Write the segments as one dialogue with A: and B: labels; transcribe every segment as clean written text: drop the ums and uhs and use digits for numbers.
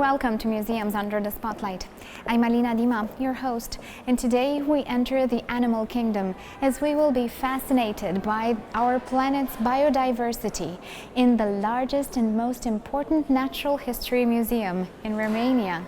A: welcome to Museums Under the Spotlight. I'm Alina Dima, your host, and today we enter the animal kingdom as we will be fascinated by our planet's biodiversity in the largest and most important natural history museum in Romania.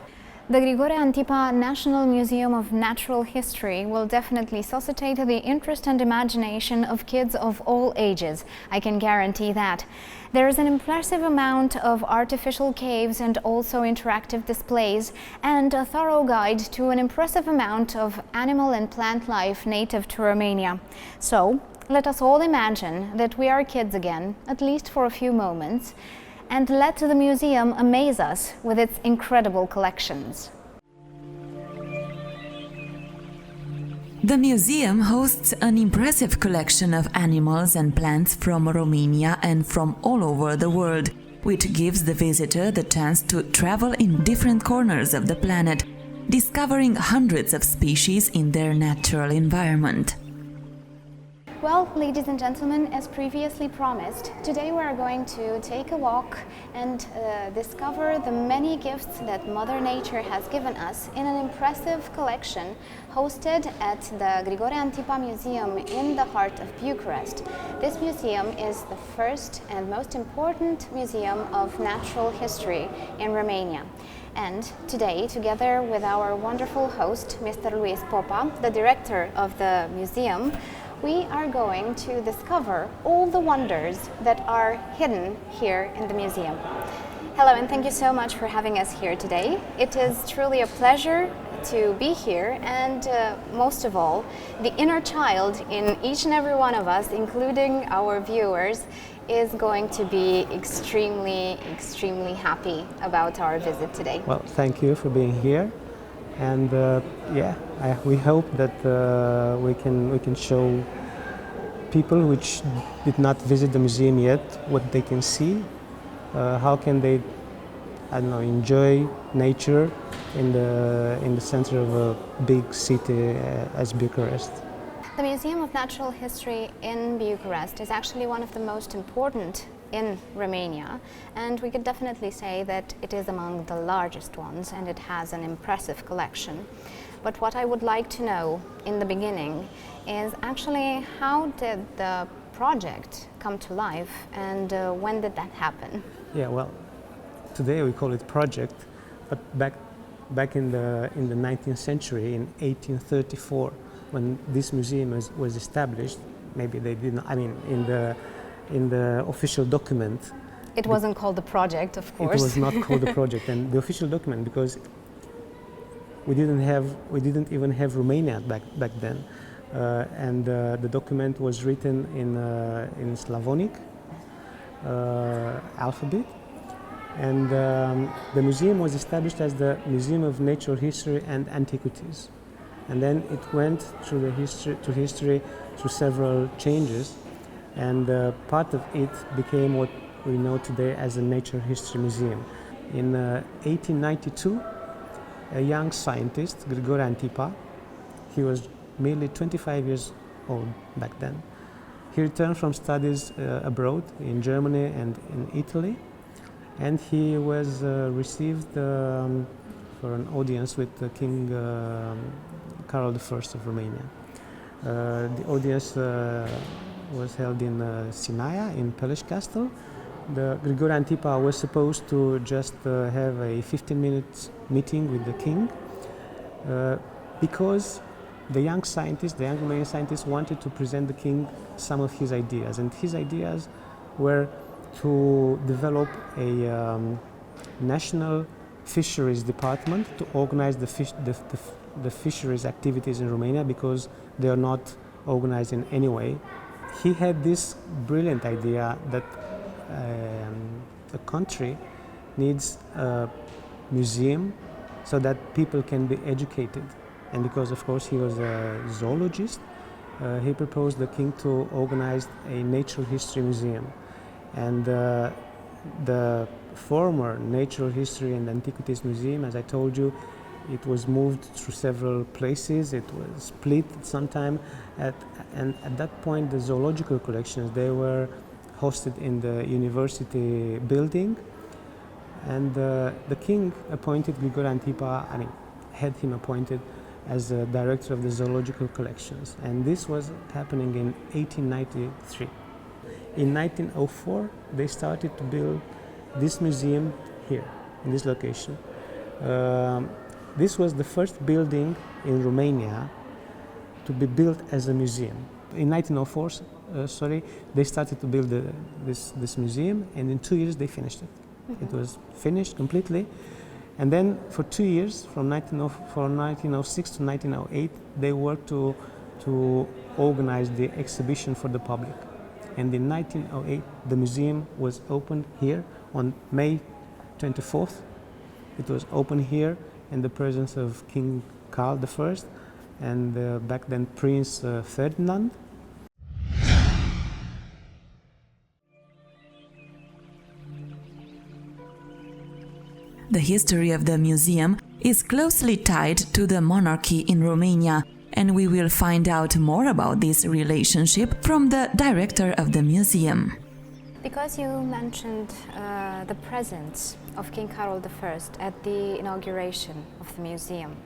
A: The Grigore Antipa National Museum of Natural History will definitely suscitate the interest and imagination of kids of all ages. I can guarantee that. There is an impressive amount of artificial caves and also interactive displays, and a thorough guide to an impressive amount of animal and plant life native to Romania. So, let us all imagine that we are kids again, at least for a few moments, and let the museum amaze us with its incredible collections.
B: The museum hosts an impressive collection of animals and plants from Romania and from all over the world, which gives the visitor the chance to travel in different corners of the planet, discovering hundreds of species in their natural environment.
A: Well, ladies and gentlemen, as previously promised, today we are going to take a walk and discover the many gifts that Mother Nature has given us in an impressive collection hosted at the Grigore Antipa Museum in the heart of Bucharest. This museum is the first and most important museum of natural history in Romania. And today, together with our wonderful host, Mr. Luis Popa, the director of the museum, we are going to discover all the wonders that are hidden here in the museum. Hello, and thank you so much for having us here today. It is truly a pleasure to be here, and most of all, the inner child in each and every one of us, including our viewers, is going to be extremely happy about our visit today.
C: Well, thank you for being here. And we hope that we can show people which did not visit the museum yet what they can see. How can they, enjoy nature in the center of a big city as Bucharest.
A: The Museum of Natural History in Bucharest is actually one of the most important in Romania, and we could definitely say that it is among the largest ones, and it has an impressive collection. But what I would like to know in the beginning is actually how did the project come to life, and when did that happen?
C: Yeah, well, today we call it project, but back in the 19th century, in 1834, when this museum was established, maybe they didn't. In the official document,
A: it wasn't called the project, of course.
C: It was not called the project, and the official document, because we didn't even have Romania back then, and the document was written in Slavonic alphabet, and the museum was established as the Museum of Natural History and Antiquities, and then it went through history through several changes. And part of it became what we know today as a Natural History Museum. In 1892, a young scientist, Grigore Antipa, he was merely 25 years old back then. He returned from studies abroad in Germany and in Italy, and he was received for an audience with King Carol I of Romania. The audience was held in Sinaia, in Peleș Castle. The Grigore Antipa was supposed to just have a 15-minute meeting with the king because the young Romanian scientist wanted to present the king some of his ideas, and his ideas were to develop a national fisheries department to organize the fisheries activities in Romania, because they are not organized in any way. He had this brilliant idea that a country needs a museum so that people can be educated. And because, of course, he was a zoologist, he proposed the king to organize a natural history museum. And the former Natural History and Antiquities Museum, as I told you, it was moved through several places. It was split at some time, and at that point the zoological collections, they were hosted in the university building, And the king appointed Grigore Antipa, had him appointed as a director of the zoological collections. And this was happening in 1893. In 1904, they started to build this museum here, in this location. This was the first building in Romania to be built as a museum. In 1904, they started to build this museum, and in 2 years they finished it. Mm-hmm. It was finished completely. And then for 2 years, from 1906 to 1908, they worked to organize the exhibition for the public. And in 1908, the museum was opened here on May 24th. It was opened here in the presence of King Carl I and back then Prince Ferdinand.
B: The history of the museum is closely tied to the monarchy in Romania, and we will find out more about this relationship from the director of the museum.
A: Because you mentioned the presence of King Carol I at the inauguration of the museum.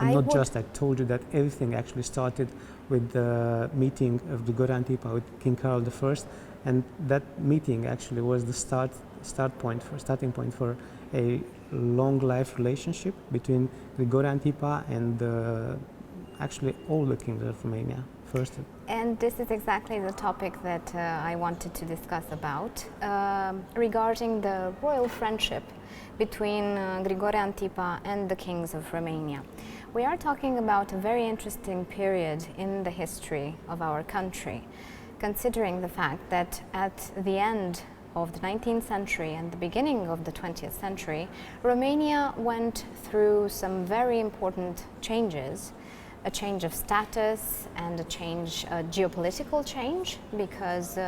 C: And I told you that everything actually started with the meeting of the Grigore Antipa with King Carol I, and that meeting actually was the starting point for a long life relationship between Grigore Antipa and actually all the kings of Romania.
A: And this is exactly the topic that I wanted to discuss about, regarding the royal friendship between Grigore Antipa and the kings of Romania. We are talking about a very interesting period in the history of our country, considering the fact that at the end of the 19th century and the beginning of the 20th century, Romania went through some very important changes. A change of status and a geopolitical change, because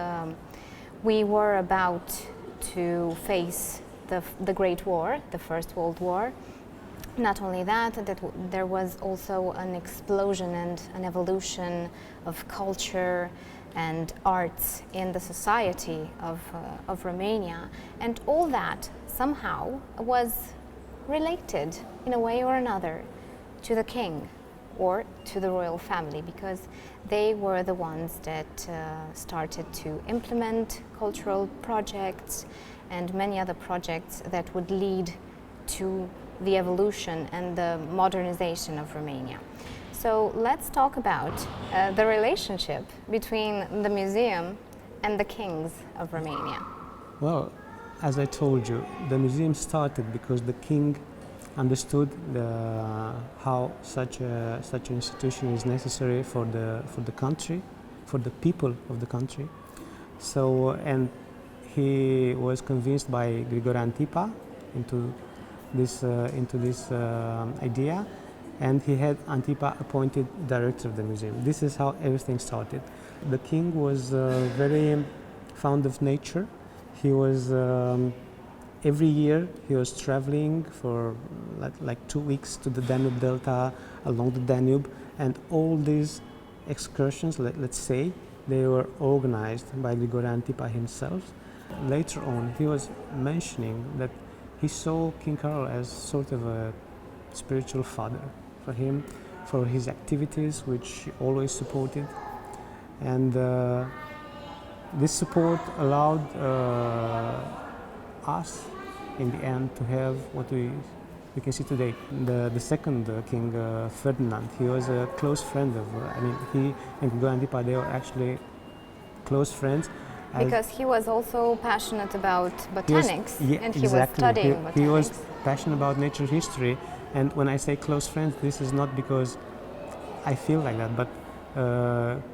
A: we were about to face the Great War, the First World War. Not only that, there was also an explosion and an evolution of culture and arts in the society of Romania, and all that somehow was related in a way or another to the king or to the royal family, because they were the ones that started to implement cultural projects and many other projects that would lead to the evolution and the modernization of Romania. So let's talk about the relationship between the museum and the kings of Romania.
C: Well, as I told you, the museum started because the king understood how such an institution is necessary for the country, for the people of the country. So, and he was convinced by Grigore Antipa into this idea, and he had Antipa appointed director of the museum. This is how everything started. The king was very fond of nature. He was every year he was traveling for like 2 weeks to the Danube Delta, along the Danube, and all these excursions, let's say, they were organized by Grigore Antipa himself. Later on, he was mentioning that he saw King Carol as sort of a spiritual father for him, for his activities, which he always supported. And this support allowed us, in the end, to have what we can see today. The second king, Ferdinand, he was a close friend of, he and Grigore Antipa, they were actually close friends.
A: Because he was also passionate about botanics, and he was studying botanics.
C: He was passionate about natural history, and when I say close friends, this is not because I feel like that, but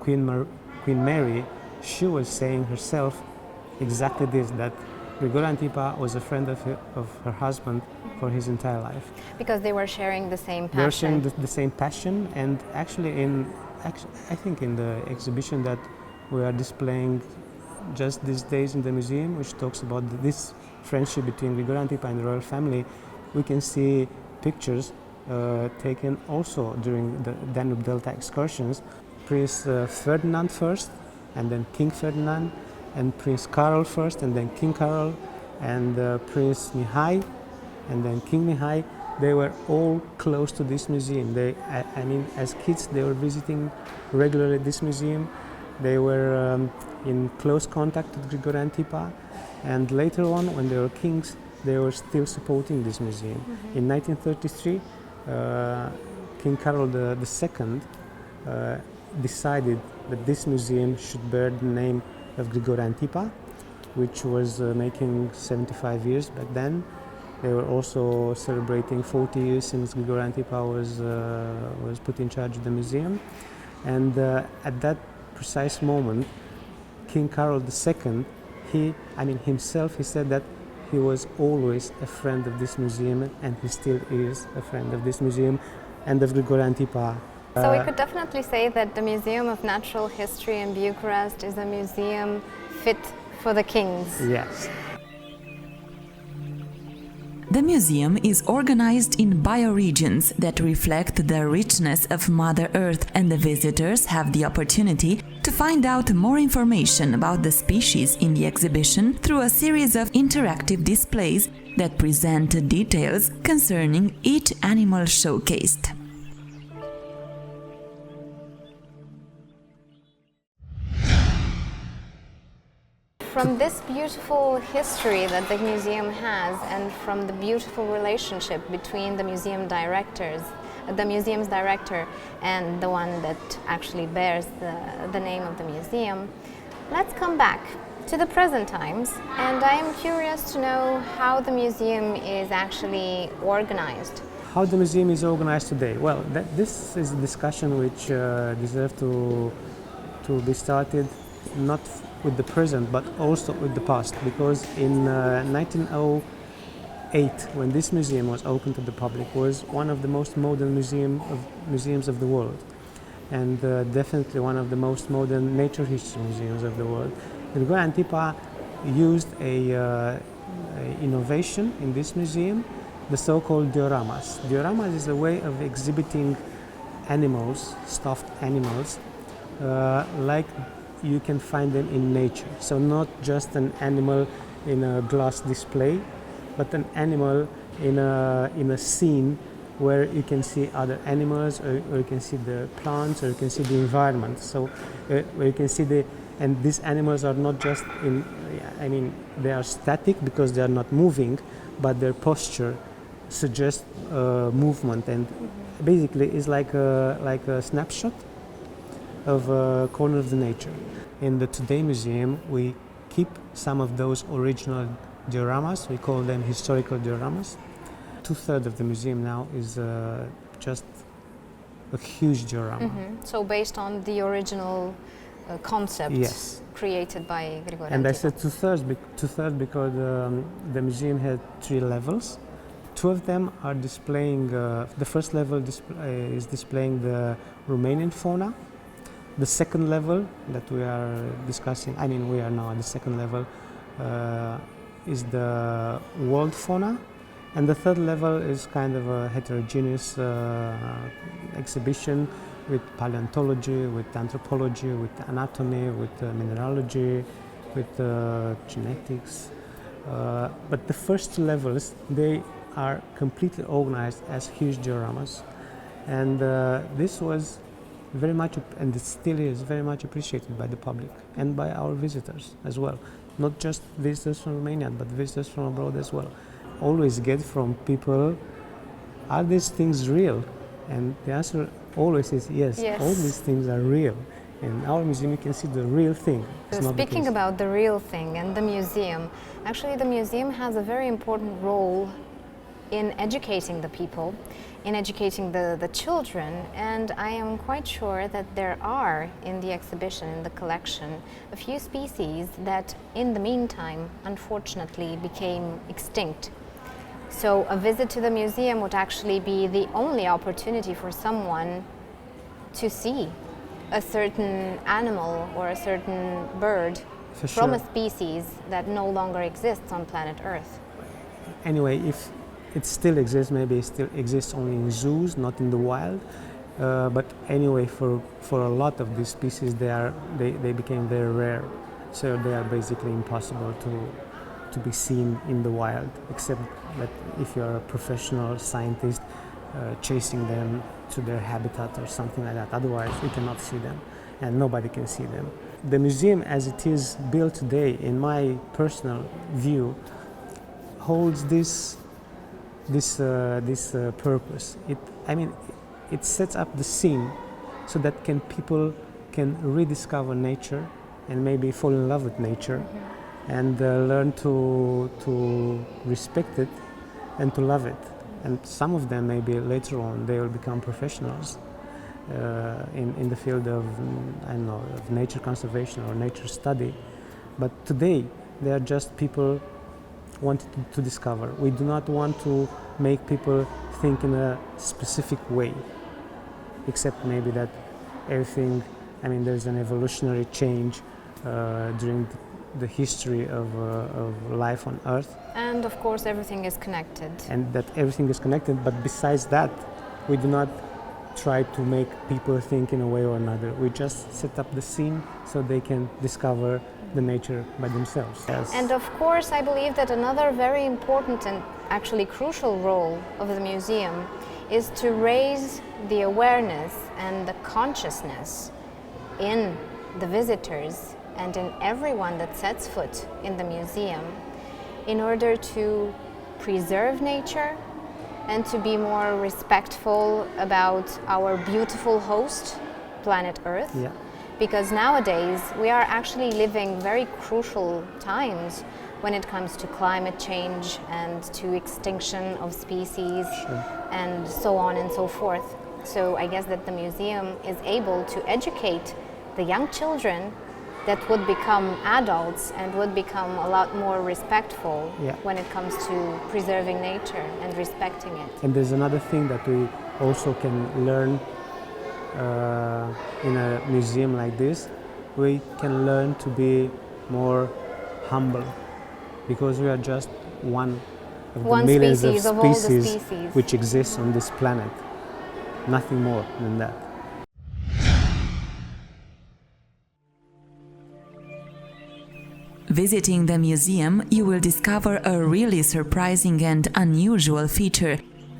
C: Queen Mary, she was saying herself exactly this, that Grigore Antipa was a friend of her husband for his entire life.
A: Because they were sharing the same passion.
C: They were sharing the same passion, and actually, I think in the exhibition that we are displaying just these days in the museum, which talks about this friendship between Grigore Antipa and the royal family, we can see pictures taken also during the Danube Delta excursions. Prince Ferdinand first, and then King Ferdinand, and Prince Carol first, and then King Carol, and Prince Mihai, and then King Mihai. They were all close to this museum. I mean, as kids, they were visiting regularly this museum. They were in close contact with Grigore Antipa, and later on, when they were kings, they were still supporting this museum. Mm-hmm. In 1933, King Carol II decided that this museum should bear the name of Grigore Antipa, which was making 75 years back then. They were also celebrating 40 years since Grigore Antipa was put in charge of the museum. And at that precise moment, King Carol II, he said that he was always a friend of this museum, and he still is a friend of this museum and of Grigore Antipa.
A: So we could definitely say that the Museum of Natural History in Bucharest is a museum fit for the kings.
C: Yes.
B: The museum is organized in bioregions that reflect the richness of Mother Earth, and the visitors have the opportunity to find out more information about the species in the exhibition through a series of interactive displays that present details concerning each animal showcased.
A: From this beautiful history that the museum has, and from the beautiful relationship between the museum's director and the one that actually bears the name of the museum, let's come back to the present times, and I am curious to know how the museum is actually organized.
C: How the museum is organized today? Well, this is a discussion which deserves to be started not with the present but also with the past, because in 1908, when this museum was opened to the public, was one of the most modern museums of the world, and definitely one of the most modern nature history museums of the world. Grigore Antipa used a innovation in this museum, the so-called dioramas. Dioramas is a way of exhibiting animals, stuffed animals, like you can find them in nature. So not just an animal in a glass display, but an animal in a scene where you can see other animals, or you can see the plants, or you can see the environment. So where you can see and these animals are not just they are static because they are not moving, but their posture suggests movement, and basically it's like a snapshot of a corner of the nature. In the Today Museum, we keep some of those original dioramas. We call them historical dioramas. 2/3 of the museum now is just a huge diorama.
A: Mm-hmm. So based on the original concept,
C: yes,
A: created by Grigore.
C: And I said 2/3 because the museum had 3 levels. 2 of them are displaying, the first level is displaying the Romanian fauna. The second level that we are discussing, we are now at the second level, is the world fauna. And the third level is kind of a heterogeneous exhibition with paleontology, with anthropology, with anatomy, with mineralogy, with genetics. But the first 2 levels, they are completely organized as huge dioramas. And this was very much, and it still is very much appreciated by the public and by our visitors as well. Not just visitors from Romania, but visitors from abroad as well. Always get from people, are these things real? And the answer always is yes,
A: yes.
C: All these things are real. In our museum you can see the real thing.
A: Speaking about the real thing and the museum, actually the museum has a very important role in educating the people, in educating the children, and I am quite sure that there are in the exhibition, in the collection, a few species that in the meantime unfortunately became extinct. So a visit to the museum would actually be the only opportunity for someone to see a certain animal or a certain bird from a species that no longer exists on planet Earth.
C: Anyway, if it still exists, maybe it still exists only in zoos, not in the wild. But anyway, for a lot of these species, they became very rare. So they are basically impossible to to be seen in the wild, except that if you're a professional scientist chasing them to their habitat or something like that. Otherwise, we cannot see them, and nobody can see them. The museum, as it is built today, in my personal view, holds this purpose. It sets up the scene so that people can rediscover nature and maybe fall in love with nature, and learn to respect it and to love it. And some of them, maybe later on, they will become professionals in the field of, of nature conservation or nature study. But today, they are just people wanting to discover. We do not want to make people think in a specific way, except maybe that everything, there's an evolutionary change during the history of life on Earth.
A: And of course, everything is connected.
C: And that everything is connected, but besides that, we do not try to make people think in a way or another. We just set up the scene so they can discover the nature by themselves. Yes.
A: And of course, I believe that another very important and actually crucial role of the museum is to raise the awareness and the consciousness in the visitors and in everyone that sets foot in the museum, in order to preserve nature and to be more respectful about our beautiful host, planet Earth.
C: Yeah.
A: Because nowadays we are actually living very crucial times when it comes to climate change and to extinction of species.
C: Sure.
A: And so on and so forth. So I guess that the museum is able to educate the young children that would become adults and would become a lot more respectful when it comes to preserving nature and respecting it.
C: And there's another thing that we also can learn in a museum like this. We can learn to be more humble, because we are just one of the millions of species which exist on this planet. Nothing more than that.
B: Visiting the museum, you will discover a really surprising and unusual feature,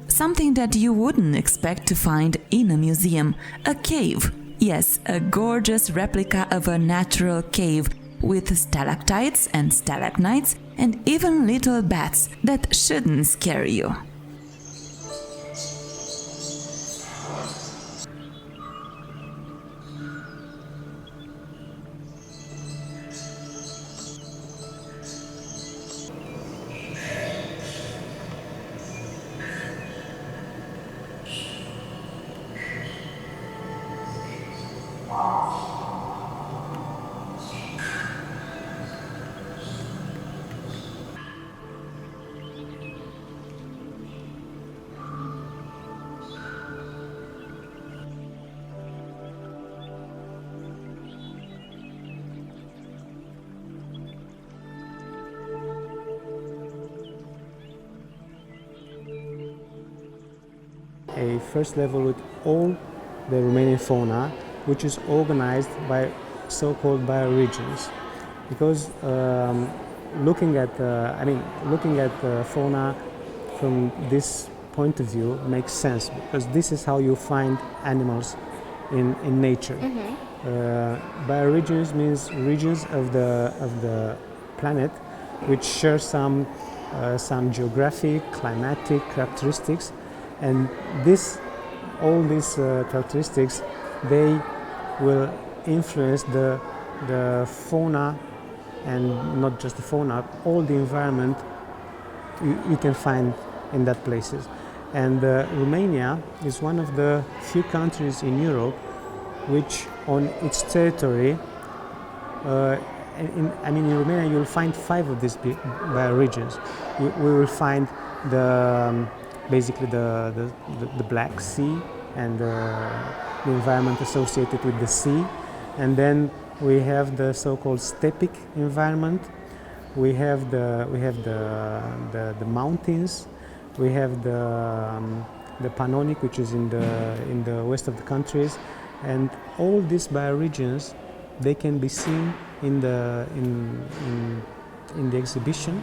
B: something that you wouldn't expect to find in a museum: a cave. Yes, a gorgeous replica of a natural cave with stalactites and stalagmites and even little bats that shouldn't scare you.
C: A first level with all the Romanian fauna, which is organized by so-called bioregions. Because looking at fauna from this point of view makes sense, because this is how you find animals in nature. Bioregions means regions of the planet which share some geographic, climatic characteristics. And all these characteristics, they will influence the fauna, and not just the fauna, all the environment you can find in that places. And Romania is one of the few countries in Europe which, on its territory, in Romania you'll find 5 of these bioregions. We will find basically the Black Sea and the environment associated with the sea, and then we have the so-called steppe environment. We have the mountains. We have the Pannonic, which is in the west of the countries, and all these bioregions, they can be seen in in the exhibition.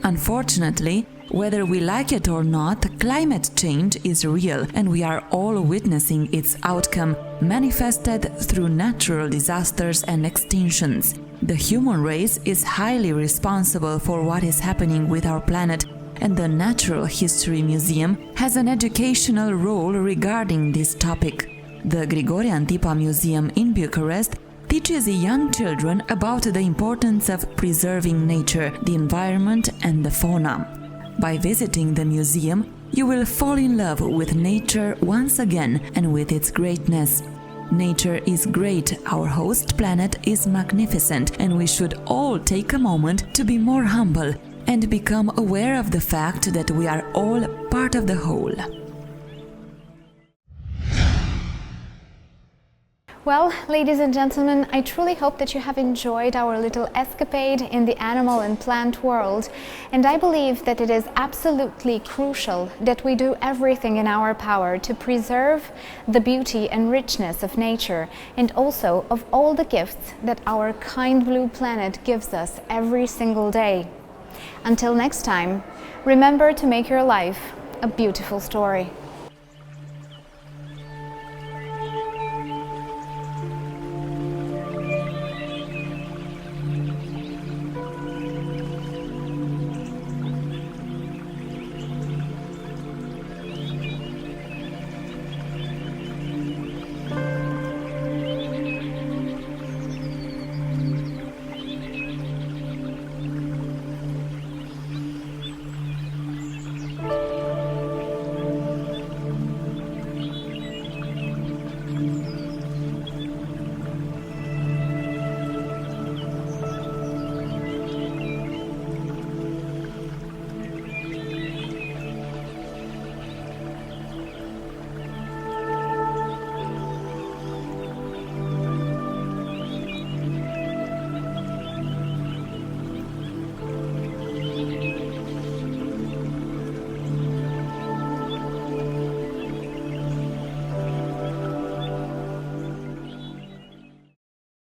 B: Unfortunately, whether we like it or not, climate change is real and we are all witnessing its outcome manifested through natural disasters and extinctions. The human race is highly responsible for what is happening with our planet, and the Natural History Museum has an educational role regarding this topic. The Grigore Antipa Museum in Bucharest teaches young children about the importance of preserving nature, the environment and the fauna. By visiting the museum, you will fall in love with nature once again and with its greatness. Nature is great, our host planet is magnificent, and we should all take a moment to be more humble and become aware of the fact that we are all part of the whole.
A: Well, ladies and gentlemen, I truly hope that you have enjoyed our little escapade in the animal and plant world, and I believe that it is absolutely crucial that we do everything in our power to preserve the beauty and richness of nature, and also of all the gifts that our kind blue planet gives us every single day. Until next time, remember to make your life a beautiful story.